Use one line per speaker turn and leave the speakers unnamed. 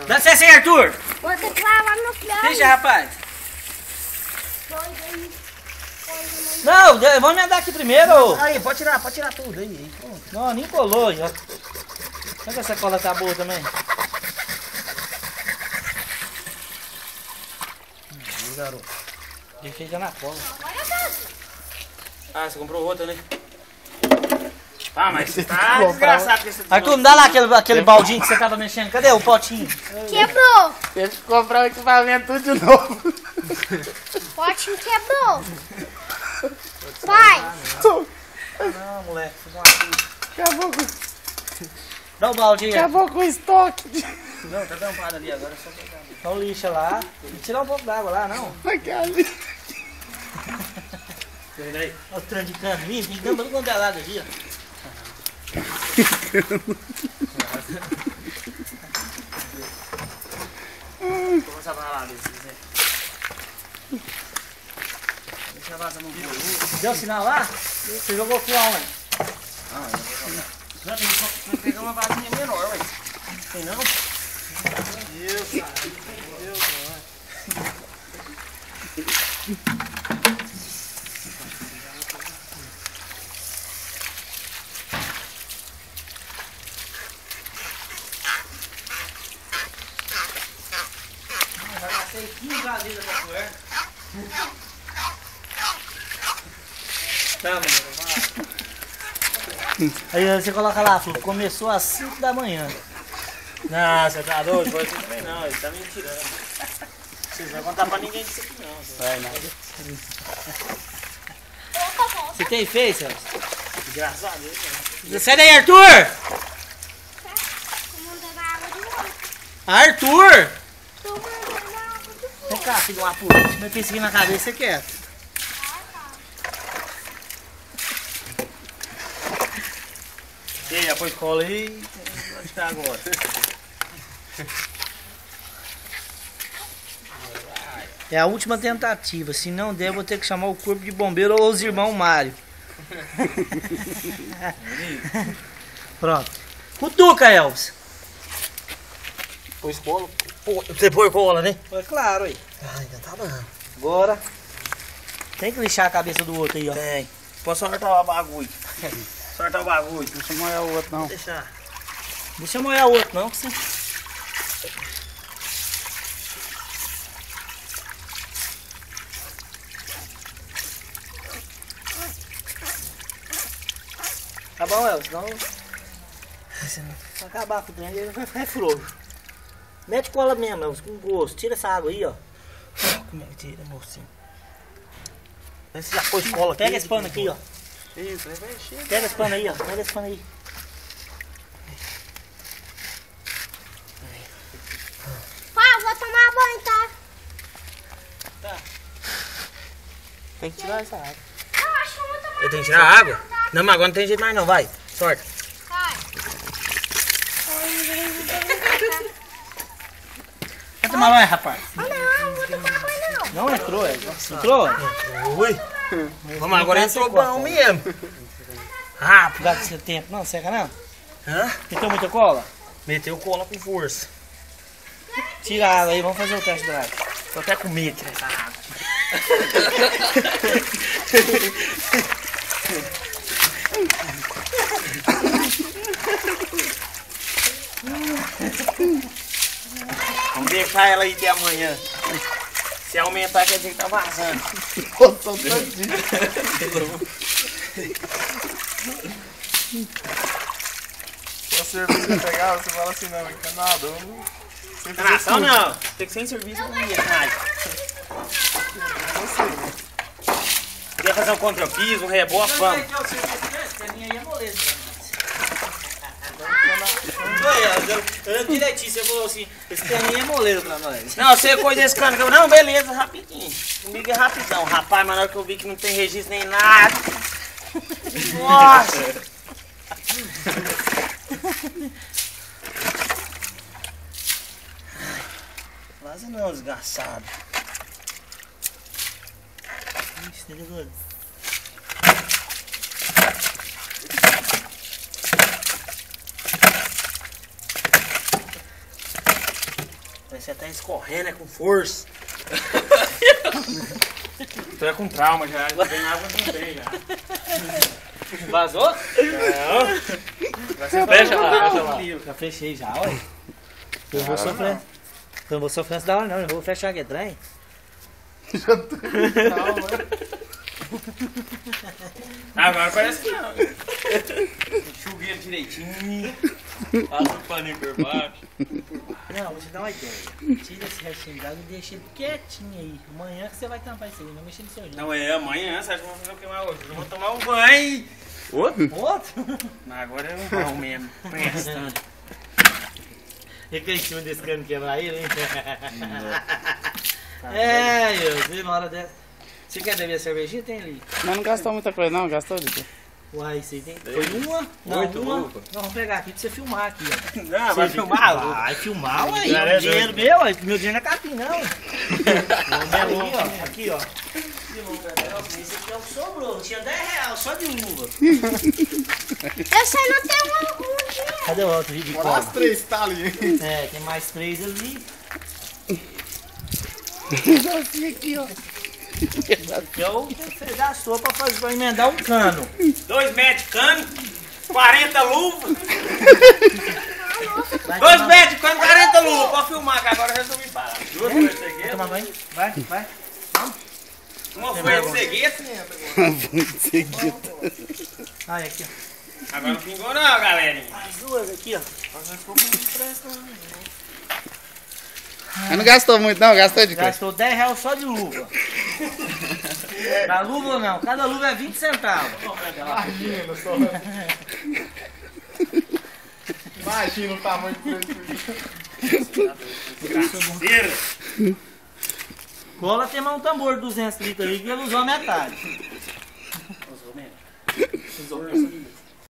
Dá licença aí, Arthur.
Vou ter que lavar meu filho.
Deixa, rapaz. Não, vamos emendar aqui primeiro.
Aí, pode tirar tudo aí. Pronto.
Não, nem colou já. Será que essa cola tá boa também?
Garoto.
Deixei já na cola. Ah, você comprou outra, né? Ah, mas você tá desgraçado com esse...
Arthur, me dá lá aquele baldinho que você tava mexendo. Cadê o potinho?
Quebrou.
Teve que comprar o equipamento tudo de novo.
O potinho quebrou. Pai.
Não, moleque, você dá uma coisa.
Acabou com...
Dá o balde aí.
Acabou com o estoque.
Não, tá tampado ali agora, é só pegar. Só o lixo lá. E tirar um pouco d'água lá, não.
Ali.
Olha o trem de cano. Ih, tem cano todo quanto é lado aqui, ó. Vou passar pra lá, deixa eu passar no vídeo. Deu sinal lá? Você jogou com aonde? Já tem que pegar uma vasinha menor, ué. Tem não? Deus, cara. Deus, mano. Já gastei 15 vasilhas da colher. Tá, mano. Aí você coloca lá, Flu, começou às 5 da manhã. Não, você tá doido? Foi assim também não, ele tá me tirando. Vocês não vão contar pra ninguém disso aqui não. Vai nada. Você tem feio, Celso? Graças a Deus. Né? Sai daí, Arthur!
Tô mandando água de novo.
Arthur!
Tô mandando água de novo.
Vem cá, filho de uma puta. Se meter isso aqui na cabeça, você quer. E aí, depois cola aí. Onde tá agora? É a última tentativa. Se não der, vou ter que chamar o corpo de bombeiro ou os irmãos Mário. Pronto. Cutuca, Elvis.
Pôs cola.
Você põe cola, né?
É claro aí.
Ah, ainda tá bom. Bora. Tem que lixar a cabeça do outro aí, ó.
Tem. Posso sortar o bagulho.
Sortar o bagulho.
Deixa eu molhar o outro não.
Deixa. Deixa eu molhar o outro, não, que você... Tá bom, Elvis, senão... Se acabar com o trem, ele vai ficar frouxo. Mete cola mesmo, Elvis, com gosto. Tira essa água aí, ó. Como é que tira, mocinho?
Esse já pôs cola aqui.
Pega esse pano aqui, ó.
Isso, vai encher.
Pega esse pano aí, ó. Pega esse pano aí.
Pai, vou tomar banho, tá?
Tem que tirar essa água.
Eu acho que eu vou tomar
Eu tenho que tirar a água? Não, mas agora não tem jeito mais não, vai. Sorte.
Pai.
Vai tomar banho, rapaz.
Ah, não, não vou tomar banho, não.
Não entrou, é? Entrou?
Ui. Vamos, agora entrou bom mesmo.
Ah, por causa do seu tempo. Não, seca não?
Hã?
Meteu muita cola?
Meteu cola com força.
Tira a água aí, vamos fazer o teste drive. Tô até com medo de tirar essa água.
Vamos deixar ela aí até amanhã. Se aumentar, quer dizer que tá vazando.
Botou todinho. Se a cerveja pegar, você fala assim, não, encanado.
Encarnação não. Tem que ser em serviço com minha, cara. Queria fazer um contrapiso, um rebote, vamos.
Eu direitinho, você falou assim, esse terninho é moleiro pra nós.
Não, você coisa desse cano. Não, beleza, rapidinho. Comigo é rapidão. Rapaz, mas na hora que eu vi que não tem registro nem nada. Nossa!
Vaza não, desgraçado. Ixi, tá ligado? Você tá escorrendo, é com força.
Tô é com trauma já, tem água não tem já.
Vazou?
Não. Fecha lá, fecha lá.
Já fechei já, olha. Eu vou sofrer. Eu não vou sofrer antes da hora não, eu vou fechar aqui atrás.
Agora parece que não. Enxuguei ele direitinho. Passa o paninho por baixo.
Não, vou te dar uma ideia. Tira esse restinho d'água e deixa ele quietinho aí. Amanhã que você vai tampar isso aí, não mexa no seu jeito.
Não, é amanhã, você acha que vamos fazer o que mais hoje? Vamos tomar um banho. Outro?
Outro?
Mas agora é um pau mesmo. Prestando.
E que em cima desse cano quebrar ele, hein? É, eu sei, na hora dessa. Você quer beber a cervejinha? Tem ali.
Mas não gastou muita coisa não, gastou, Dito?
Uai, isso aí tem. Foi uma? Não,
8
uma.
luvas.
Não, vamos pegar aqui pra você filmar aqui, ó.
Não, vai filmar?
Vai filmar, ué.
Já
É
é
dinheiro
doido.
meu, ué. Meu dinheiro não é capim, não. Aqui, ó. Esse aqui é o que sobrou. Tinha R$10 só de luva.
Esse aí não tem um dinheiro.
Cadê o outro ridículo?
Olha as 3 tá ali.
É, tem mais 3 ali.
aqui, ó.
Eu você gastou pra emendar um cano.
2 metros de cano, 40 luvas.
Vai
2
tomar-
metros de cano, 40 luvas. Pode filmar, que agora eu resolvi parar. 2 foi de
Vai
cegueta,
tomar banho? Vai, vai.
uma foi de cegueta.
Ai, aqui, ó.
Agora não pingou não, galerinha.
As duas aqui, ó.
Mas não gastou muito não, gastou de coisa.
Gastou R$10 só de luva. Da luva não, cada luva é 20 centavos.
Imagina só. Imagina o tamanho do preço.
Cera.
Cola tem mais um tambor de 200 litros ali que ele usou a metade.
Usou mesmo.